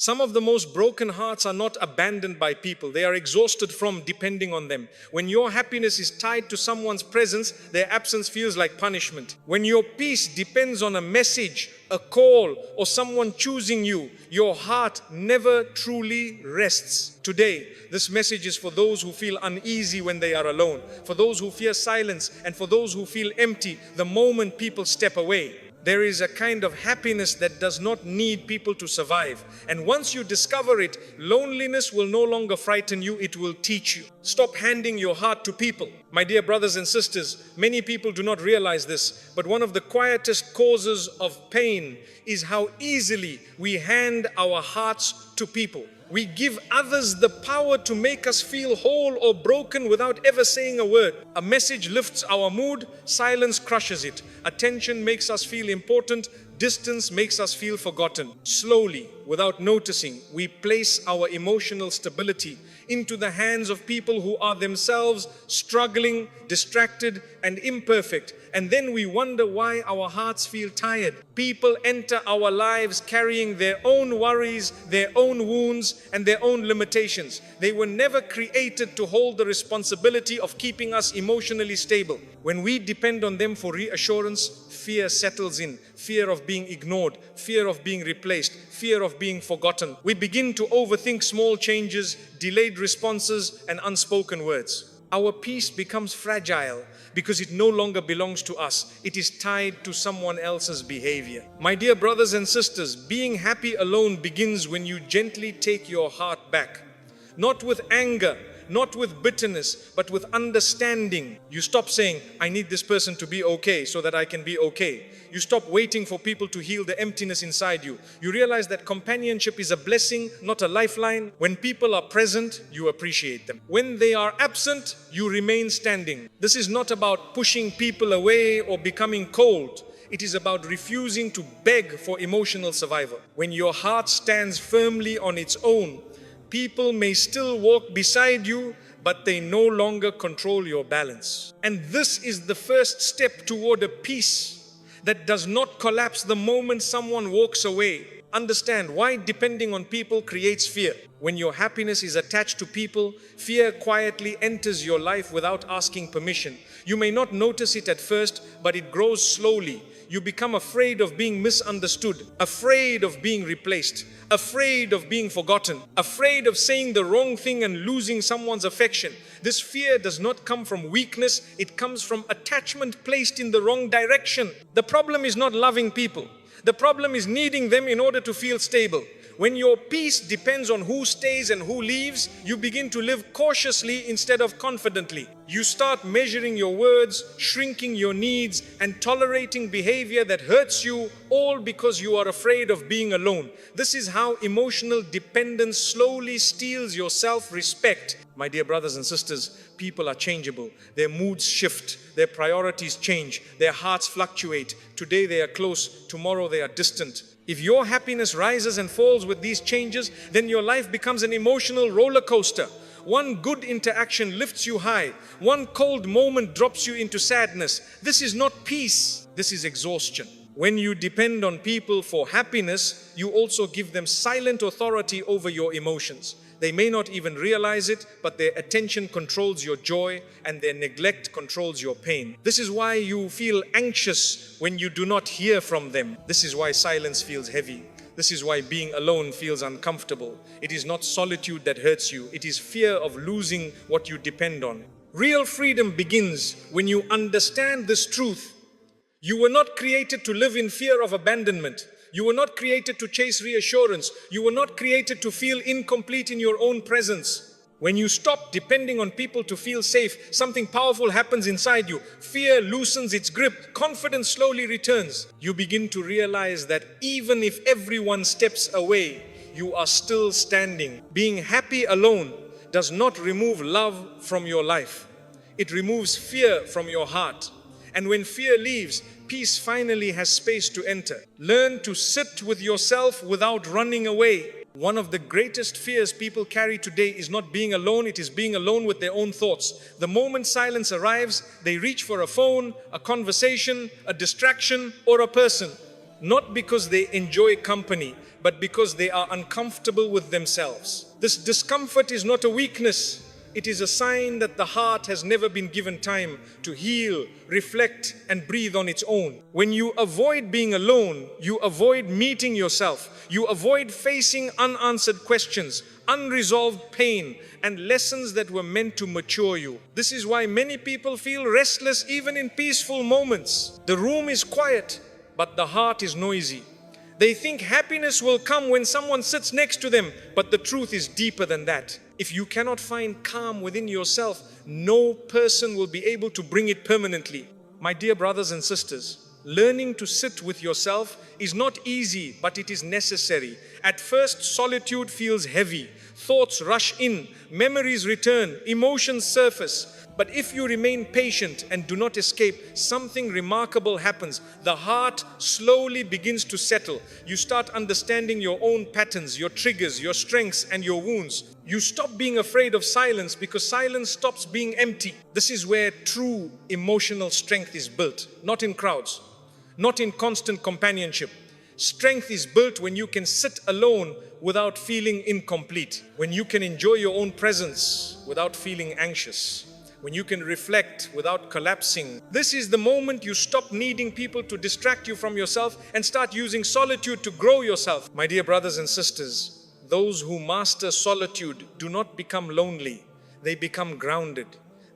Some of the most broken hearts are not abandoned by people. They are exhausted from depending on them. When your happiness is tied to someone's presence, their absence feels like punishment. When your peace depends on a message, a call, or someone choosing you, your heart never truly rests. Today, this message is for those who feel uneasy when they are alone, for those who fear silence, and for those who feel empty the moment people step away. There is a kind of happiness that does not need people to survive. And once you discover it, loneliness will no longer frighten you, it will teach you. Stop handing your heart to people. My dear brothers and sisters, many people do not realize this, but one of the quietest causes of pain is how easily we hand our hearts to people. We give others the power to make us feel whole or broken without ever saying a word. A message lifts our mood, silence crushes it. Attention makes us feel important, distance makes us feel forgotten. Slowly, without noticing, we place our emotional stability into the hands of people who are themselves struggling, distracted, and imperfect. And then we wonder why our hearts feel tired. People enter our lives carrying their own worries, their own wounds, and their own limitations. They were never created to hold the responsibility of keeping us emotionally stable. When we depend on them for reassurance, fear settles in. Fear of being ignored, fear of being replaced, fear of being forgotten. We begin to overthink small changes, delayed responses, and unspoken words. Our peace becomes fragile because it no longer belongs to us. It is tied to someone else's behavior. My dear brothers and sisters, being happy alone begins when you gently take your heart back. Not with anger, not with bitterness, but with understanding. You stop saying, I need this person to be okay so that I can be okay. You stop waiting for people to heal the emptiness inside you. You realize that companionship is a blessing, not a lifeline. When people are present, you appreciate them. When they are absent, you remain standing. This is not about pushing people away or becoming cold. It is about refusing to beg for emotional survival. When your heart stands firmly on its own, people may still walk beside you, but they no longer control your balance. And this is the first step toward a peace that does not collapse the moment someone walks away. Understand why depending on people creates fear. When your happiness is attached to people, fear quietly enters your life without asking permission. You may not notice it at first, but it grows slowly. You become afraid of being misunderstood, afraid of being replaced, afraid of being forgotten, afraid of saying the wrong thing and losing someone's affection. This fear does not come from weakness, it comes from attachment placed in the wrong direction. The problem is not loving people. The problem is needing them in order to feel stable. When your peace depends on who stays and who leaves, you begin to live cautiously instead of confidently. You start measuring your words, shrinking your needs, and tolerating behavior that hurts you, all because you are afraid of being alone. This is how emotional dependence slowly steals your self-respect. My dear brothers and sisters, people are changeable. Their moods shift, their priorities change, their hearts fluctuate. Today they are close, tomorrow they are distant. If your happiness rises and falls with these changes, then your life becomes an emotional roller coaster. One good interaction lifts you high. One cold moment drops you into sadness. This is not peace. This is exhaustion. When you depend on people for happiness, you also give them silent authority over your emotions. They may not even realize it, but their attention controls your joy and their neglect controls your pain. This is why you feel anxious when you do not hear from them. This is why silence feels heavy. This is why being alone feels uncomfortable. It is not solitude that hurts you. It is fear of losing what you depend on. Real freedom begins when you understand this truth. You were not created to live in fear of abandonment. You were not created to chase reassurance. You were not created to feel incomplete in your own presence. When you stop depending on people to feel safe, something powerful happens inside you. Fear loosens its grip. Confidence slowly returns. You begin to realize that even if everyone steps away, you are still standing. Being happy alone does not remove love from your life. It removes fear from your heart. And when fear leaves, peace finally has space to enter. Learn to sit with yourself without running away. One of the greatest fears people carry today is not being alone, it is being alone with their own thoughts. The moment silence arrives, they reach for a phone, a conversation, a distraction, or a person. not because they enjoy company, but because they are uncomfortable with themselves. This discomfort is not a weakness. It is a sign that the heart has never been given time to heal, reflect, and breathe on its own. When you avoid being alone, you avoid meeting yourself. You avoid facing unanswered questions, unresolved pain, and lessons that were meant to mature you. This is why many people feel restless even in peaceful moments. The room is quiet, but the heart is noisy. They think happiness will come when someone sits next to them, but the truth is deeper than that. If you cannot find calm within yourself, no person will be able to bring it permanently. My dear brothers and sisters, learning to sit with yourself is not easy, but it is necessary. At first, solitude feels heavy. Thoughts rush in, memories return, emotions surface. But if you remain patient and do not escape, something remarkable happens. The heart slowly begins to settle. You start understanding your own patterns, your triggers, your strengths, and your wounds. You stop being afraid of silence because silence stops being empty. This is where true emotional strength is built, not in crowds, not in constant companionship. Strength is built when you can sit alone without feeling incomplete, when you can enjoy your own presence without feeling anxious, when you can reflect without collapsing. This is the moment you stop needing people to distract you from yourself and start using solitude to grow yourself. My dear brothers and sisters, those who master solitude do not become lonely. They become grounded.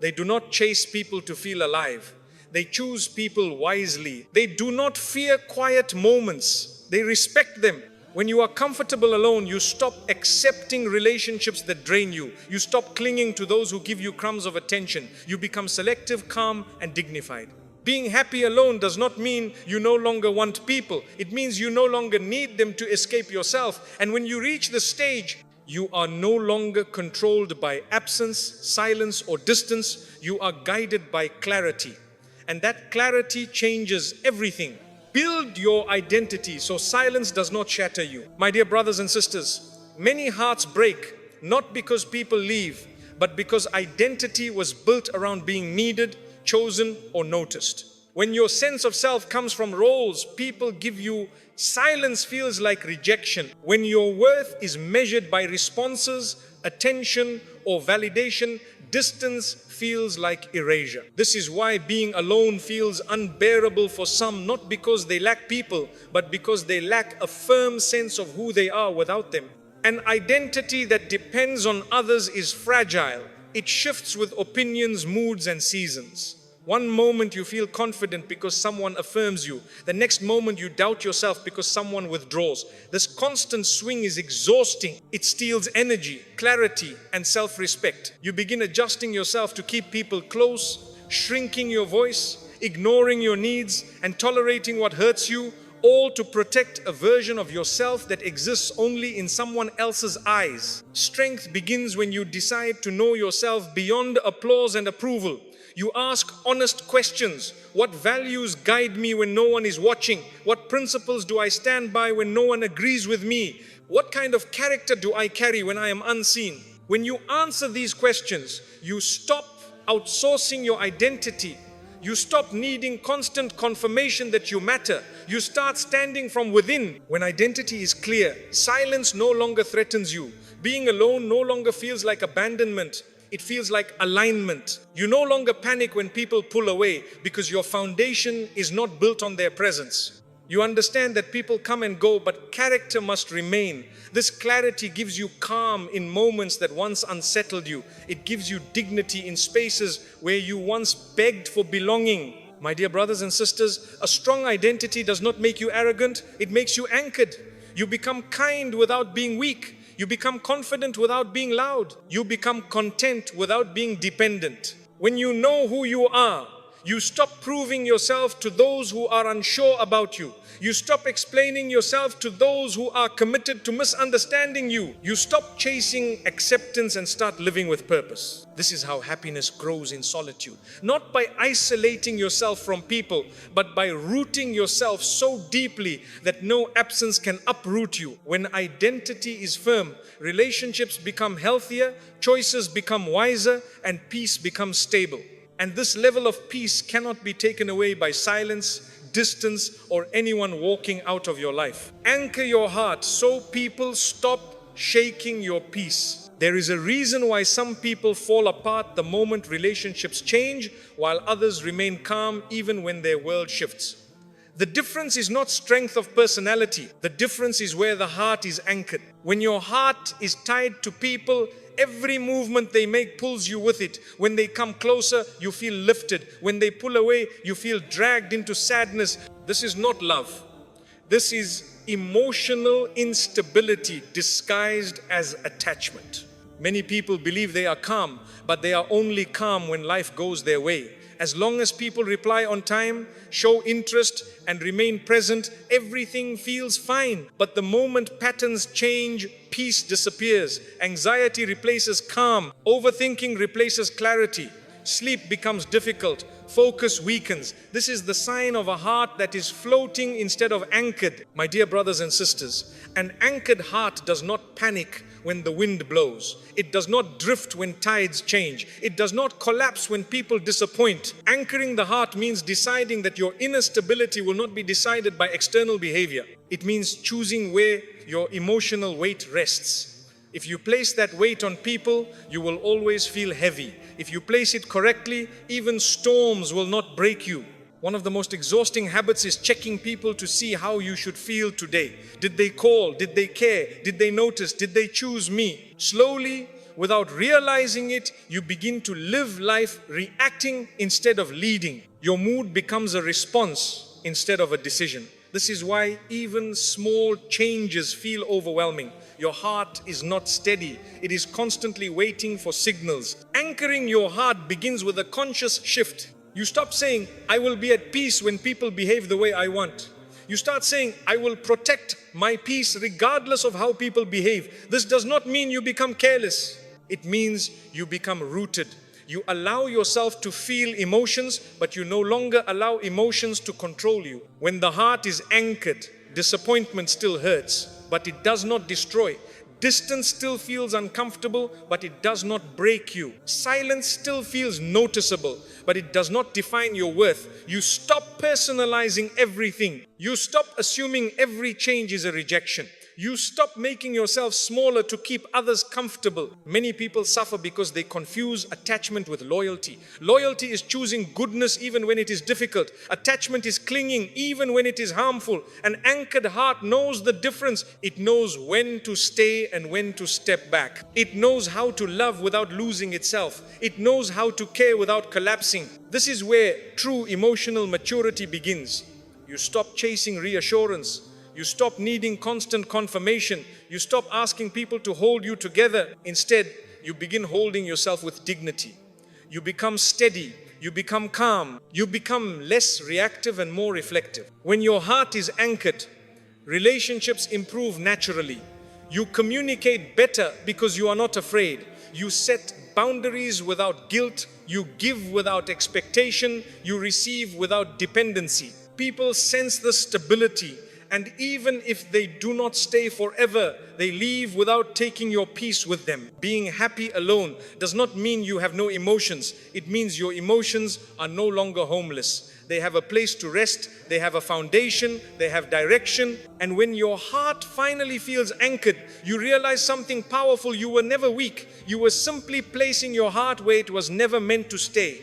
They do not chase people to feel alive. They choose people wisely. They do not fear quiet moments. They respect them. When you are comfortable alone, you stop accepting relationships that drain you. You stop clinging to those who give you crumbs of attention. You become selective, calm, and dignified. Being happy alone does not mean you no longer want people. It means you no longer need them to escape yourself. And when you reach the stage, you are no longer controlled by absence, silence, or distance. You are guided by clarity. And that clarity changes everything. Build your identity so silence does not shatter you. My dear brothers and sisters, many hearts break not because people leave, but because identity was built around being needed, chosen, or noticed. When your sense of self comes from roles people give you, silence feels like rejection. When your worth is measured by responses, attention, or validation, distance feels like erasure. This is why being alone feels unbearable for some, not because they lack people, but because they lack a firm sense of who they are without them. An identity that depends on others is fragile. It shifts with opinions, moods, and seasons. One moment you feel confident because someone affirms you. The next moment you doubt yourself because someone withdraws. This constant swing is exhausting. It steals energy, clarity, and self-respect. You begin adjusting yourself to keep people close, shrinking your voice, ignoring your needs, and tolerating what hurts you, all to protect a version of yourself that exists only in someone else's eyes. Strength begins when you decide to know yourself beyond applause and approval. You ask honest questions. What values guide me when no one is watching? What principles do I stand by when no one agrees with me? What kind of character do I carry when I am unseen? When you answer these questions, you stop outsourcing your identity. You stop needing constant confirmation that you matter. You start standing from within. When identity is clear, silence no longer threatens you. Being alone no longer feels like abandonment. It feels like alignment. You no longer panic when people pull away because your foundation is not built on their presence. You understand that people come and go, but character must remain. This clarity gives you calm in moments that once unsettled you. It gives you dignity in spaces where you once begged for belonging. My dear brothers and sisters, a strong identity does not make you arrogant. It makes you anchored. You become kind without being weak. You become confident without being loud. You become content without being dependent. When you know who you are, you stop proving yourself to those who are unsure about you. You stop explaining yourself to those who are committed to misunderstanding you. You stop chasing acceptance and start living with purpose. This is how happiness grows in solitude. Not by isolating yourself from people, but by rooting yourself so deeply that no absence can uproot you. When identity is firm, relationships become healthier, choices become wiser, and peace becomes stable. And this level of peace cannot be taken away by silence, distance, or anyone walking out of your life. Anchor your heart so people stop shaking your peace. There is a reason why some people fall apart the moment relationships change, while others remain calm even when their world shifts. The difference is not strength of personality. The difference is where the heart is anchored. When your heart is tied to people, every movement they make pulls you with it. When they come closer, you feel lifted. When they pull away, you feel dragged into sadness. This is not love. This is emotional instability disguised as attachment. Many people believe they are calm, but they are only calm when life goes their way. As long as people reply on time, show interest, and remain present, everything feels fine. But the moment patterns change, peace disappears. Anxiety replaces calm. Overthinking replaces clarity. Sleep becomes difficult. Focus weakens. This is the sign of a heart that is floating instead of anchored. My dear brothers and sisters, an anchored heart does not panic when the wind blows. It does not drift when tides change. It does not collapse when people disappoint. Anchoring the heart means deciding that your inner stability will not be decided by external behavior. It means choosing where your emotional weight rests. If you place that weight on people, you will always feel heavy. If you place it correctly, even storms will not break you. One of the most exhausting habits is checking people to see how you should feel today. Did they call? Did they care? Did they notice? Did they choose me? Slowly, without realizing it, you begin to live life reacting instead of leading. Your mood becomes a response instead of a decision. This is why even small changes feel overwhelming. Your heart is not steady. It is constantly waiting for signals. Anchoring your heart begins with a conscious shift. You stop saying, I will be at peace when people behave the way I want. You start saying, I will protect my peace regardless of how people behave. This does not mean you become careless. It means you become rooted. You allow yourself to feel emotions, but you no longer allow emotions to control you. When the heart is anchored, disappointment still hurts, but it does not destroy. Distance still feels uncomfortable, but it does not break you. Silence still feels noticeable, but it does not define your worth. You stop personalizing everything. You stop assuming every change is a rejection. You stop making yourself smaller to keep others comfortable. Many people suffer because they confuse attachment with loyalty. Loyalty is choosing goodness even when it is difficult. Attachment is clinging even when it is harmful. An anchored heart knows the difference. It knows when to stay and when to step back. It knows how to love without losing itself. It knows how to care without collapsing. This is where true emotional maturity begins. You stop chasing reassurance. You stop needing constant confirmation. You stop asking people to hold you together. Instead, you begin holding yourself with dignity. You become steady. You become calm. You become less reactive and more reflective. When your heart is anchored, relationships improve naturally. You communicate better because you are not afraid. You set boundaries without guilt. You give without expectation. You receive without dependency. People sense the stability. And even if they do not stay forever, they leave without taking your peace with them. Being happy alone does not mean you have no emotions. It means your emotions are no longer homeless. They have a place to rest, they have a foundation, they have direction. And when your heart finally feels anchored, you realize something powerful. You were never weak. You were simply placing your heart where it was never meant to stay.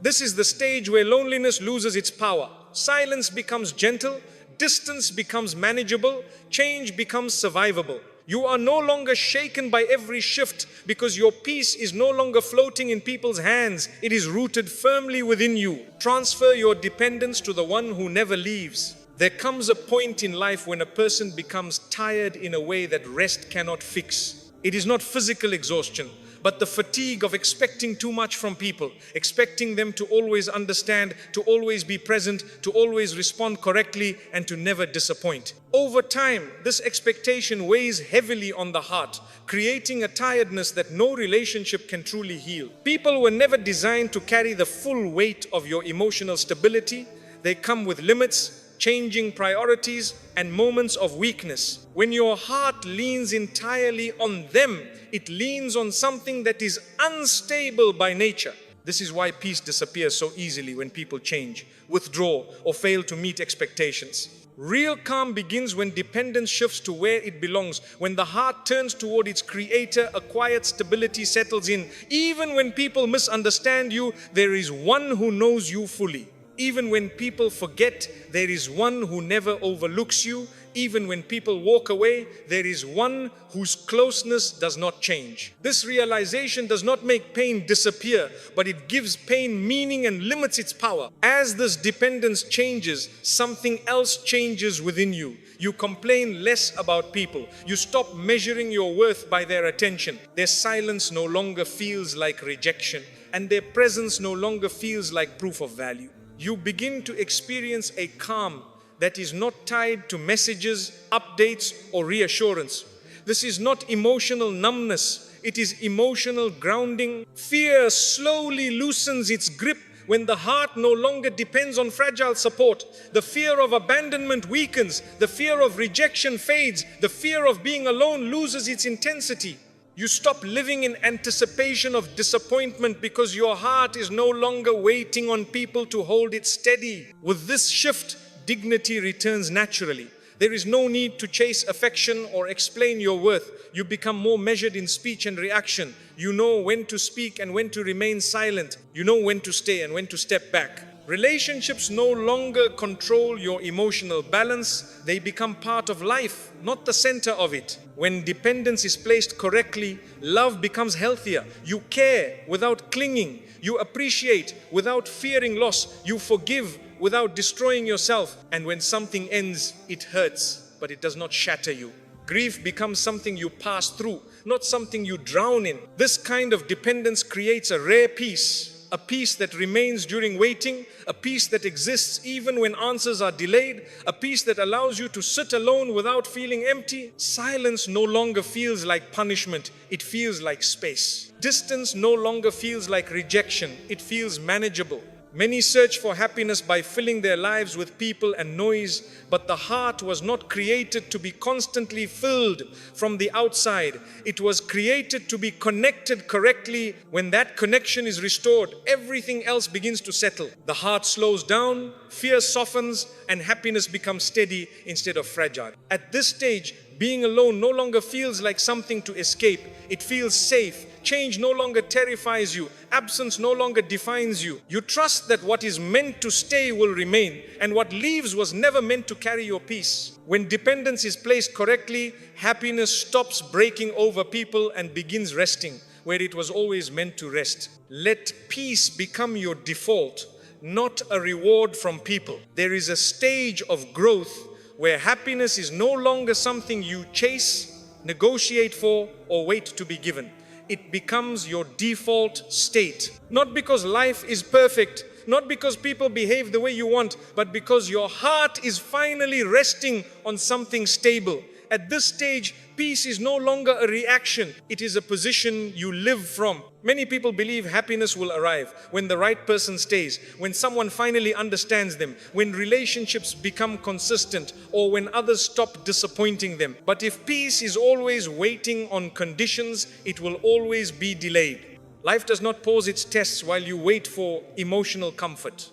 This is the stage where loneliness loses its power. Silence becomes gentle. Distance becomes manageable, change becomes survivable. You are no longer shaken by every shift because your peace is no longer floating in people's hands. It is rooted firmly within you. Transfer your dependence to the one who never leaves. There comes a point in life when a person becomes tired in a way that rest cannot fix. It is not physical exhaustion, but the fatigue of expecting too much from people, expecting them to always understand, to always be present, to always respond correctly, and to never disappoint. Over time, this expectation weighs heavily on the heart, creating a tiredness that no relationship can truly heal. People were never designed to carry the full weight of your emotional stability. They come with limits, changing priorities, and moments of weakness. When your heart leans entirely on them, it leans on something that is unstable by nature. This is why peace disappears so easily when people change, withdraw, or fail to meet expectations. Real calm begins when dependence shifts to where it belongs. When the heart turns toward its creator, a quiet stability settles in. Even when people misunderstand you, there is one who knows you fully. Even when people forget, there is one who never overlooks you. Even when people walk away, there is one whose closeness does not change. This realization does not make pain disappear, but it gives pain meaning and limits its power. As this dependence changes, something else changes within you. You complain less about people. You stop measuring your worth by their attention. Their silence no longer feels like rejection, and their presence no longer feels like proof of value. You begin to experience a calm that is not tied to messages, updates, or reassurance. This is not emotional numbness, it is emotional grounding. Fear slowly loosens its grip when the heart no longer depends on fragile support. The fear of abandonment weakens, the fear of rejection fades, the fear of being alone loses its intensity. You stop living in anticipation of disappointment because your heart is no longer waiting on people to hold it steady. With this shift, dignity returns naturally. There is no need to chase affection or explain your worth. You become more measured in speech and reaction. You know when to speak and when to remain silent. You know when to stay and when to step back. Relationships no longer control your emotional balance. They become part of life, not the center of it. When dependence is placed correctly, love becomes healthier. You care without clinging. You appreciate without fearing loss. You forgive without destroying yourself. And when something ends, it hurts, but it does not shatter you. Grief becomes something you pass through, not something you drown in. This kind of dependence creates a rare peace, a peace that remains during waiting, a peace that exists even when answers are delayed, a peace that allows you to sit alone without feeling empty. Silence no longer feels like punishment, it feels like space. Distance no longer feels like rejection, it feels manageable. Many search for happiness by filling their lives with people and noise, but the heart was not created to be constantly filled from the outside. It was created to be connected correctly. When that connection is restored, everything else begins to settle. The heart slows down, fear softens, and happiness becomes steady instead of fragile. At this stage, being alone no longer feels like something to escape. It feels safe. Change no longer terrifies you. Absence no longer defines you. You trust that what is meant to stay will remain, and what leaves was never meant to carry your peace. When dependence is placed correctly, happiness stops breaking over people and begins resting where it was always meant to rest. Let peace become your default, not a reward from people. There is a stage of growth where happiness is no longer something you chase, negotiate for, or wait to be given. It becomes your default state. Not because life is perfect, not because people behave the way you want, but because your heart is finally resting on something stable. At this stage, peace is no longer a reaction, it is a position you live from. Many people believe happiness will arrive when the right person stays, when someone finally understands them, when relationships become consistent, or when others stop disappointing them. But if peace is always waiting on conditions, it will always be delayed. Life does not pause its tests while you wait for emotional comfort.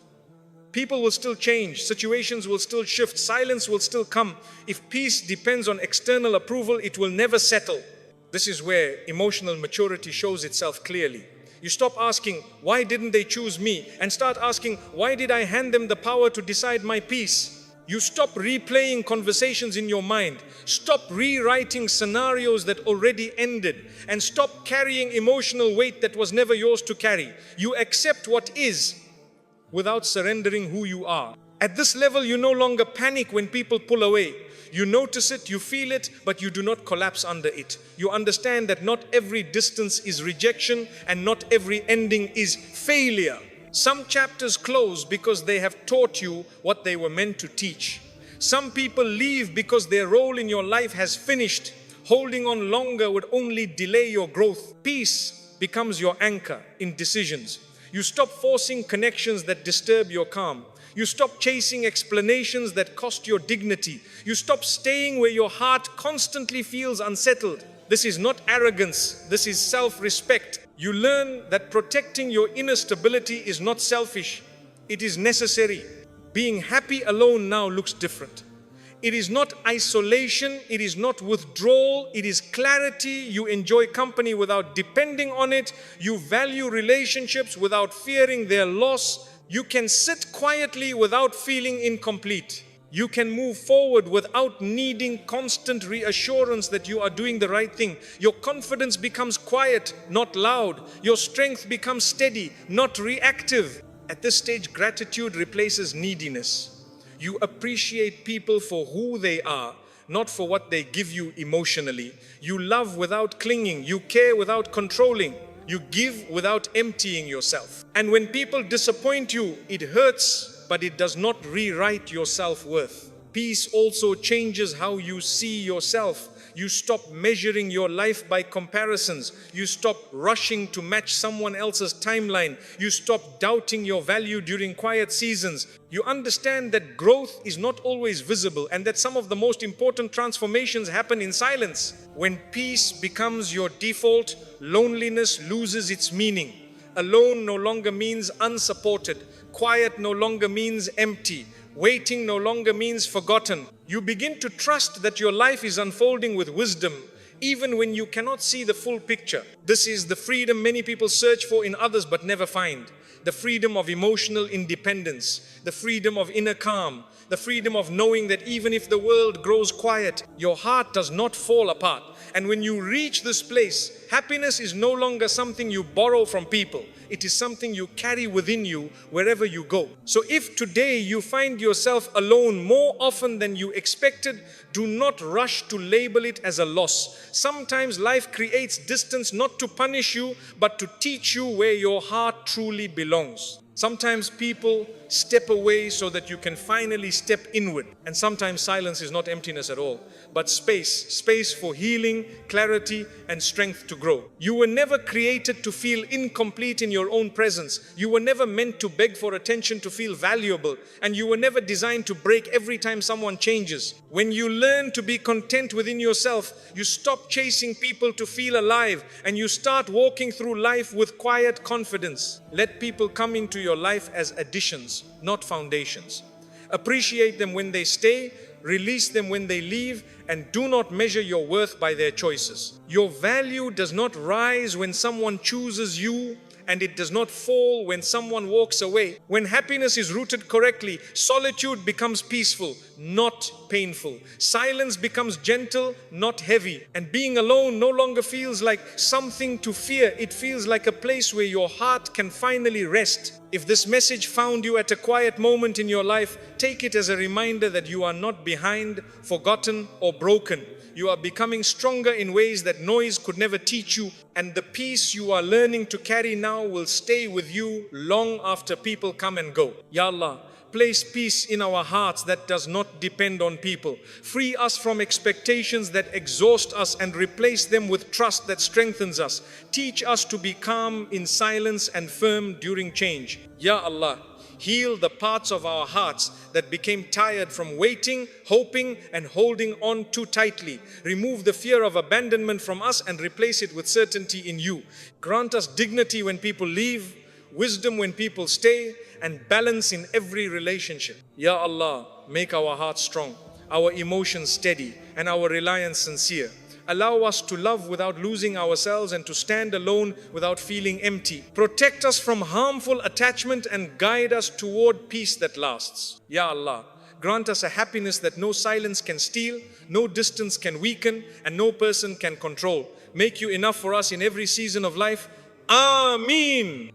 People will still change, situations will still shift, silence will still come. If peace depends on external approval, it will never settle. This is where emotional maturity shows itself clearly. You stop asking, why didn't they choose me? And start asking, why did I hand them the power to decide my peace? You stop replaying conversations in your mind. Stop rewriting scenarios that already ended. And stop carrying emotional weight that was never yours to carry. You accept what is without surrendering who you are. At this level, you no longer panic when people pull away. You notice it, you feel it, but you do not collapse under it. You understand that not every distance is rejection and not every ending is failure. Some chapters close because they have taught you what they were meant to teach. Some people leave because their role in your life has finished. Holding on longer would only delay your growth. Peace becomes your anchor in decisions. You stop forcing connections that disturb your calm. You stop chasing explanations that cost your dignity. You stop staying where your heart constantly feels unsettled. This is not arrogance, this is self-respect. You learn that protecting your inner stability is not selfish, it is necessary. Being happy alone now looks different. It is not isolation, it is not withdrawal, it is clarity. You enjoy company without depending on it. You value relationships without fearing their loss. You can sit quietly without feeling incomplete. You can move forward without needing constant reassurance that you are doing the right thing. Your confidence becomes quiet, not loud. Your strength becomes steady, not reactive. At this stage, gratitude replaces neediness. You appreciate people for who they are, not for what they give you emotionally. You love without clinging. You care without controlling. You give without emptying yourself. And when people disappoint you, it hurts, but it does not rewrite your self-worth. Peace also changes how you see yourself. You stop measuring your life by comparisons. You stop rushing to match someone else's timeline. You stop doubting your value during quiet seasons. You understand that growth is not always visible and that some of the most important transformations happen in silence. When peace becomes your default, loneliness loses its meaning. Alone no longer means unsupported. Quiet no longer means empty. Waiting no longer means forgotten. You begin to trust that your life is unfolding with wisdom, even when you cannot see the full picture. This is the freedom many people search for in others but never find. The freedom of emotional independence, the freedom of inner calm, the freedom of knowing that even if the world grows quiet, your heart does not fall apart. And when you reach this place, happiness is no longer something you borrow from people. It is something you carry within you wherever you go. So if today you find yourself alone more often than you expected, do not rush to label it as a loss. Sometimes life creates distance not to punish you, but to teach you where your heart truly belongs. Sometimes people step away so that you can finally step inward. And sometimes silence is not emptiness at all, but space for healing, clarity, and strength to grow. You were never created to feel incomplete in your own presence. You were never meant to beg for attention to feel valuable. And you were never designed to break every time someone changes. When you learn to be content within yourself, you stop chasing people to feel alive, and you start walking through life with quiet confidence. Let people come into your life as additions, not foundations. Appreciate them when they stay, release them when they leave, and do not measure your worth by their choices. Your value does not rise when someone chooses you, and it does not fall when someone walks away. When happiness is rooted correctly, solitude becomes peaceful, not painful. Silence becomes gentle, not heavy. And being alone no longer feels like something to fear. It feels like a place where your heart can finally rest. If this message found you at a quiet moment in your life, take it as a reminder that you are not behind, forgotten, or broken. You are becoming stronger in ways that noise could never teach you, and the peace you are learning to carry now will stay with you long after people come and go. Ya Allah, place peace in our hearts that does not depend on people. Free us from expectations that exhaust us and replace them with trust that strengthens us. Teach us to be calm in silence and firm during change. Ya Allah, heal the parts of our hearts that became tired from waiting, hoping, and holding on too tightly. Remove the fear of abandonment from us and replace it with certainty in you. Grant us dignity when people leave, wisdom when people stay, and balance in every relationship. Ya Allah, make our hearts strong, our emotions steady, and our reliance sincere. Allow us to love without losing ourselves and to stand alone without feeling empty. Protect us from harmful attachment and guide us toward peace that lasts. Ya Allah, grant us a happiness that no silence can steal, no distance can weaken, and no person can control. Make you enough for us in every season of life. Ameen.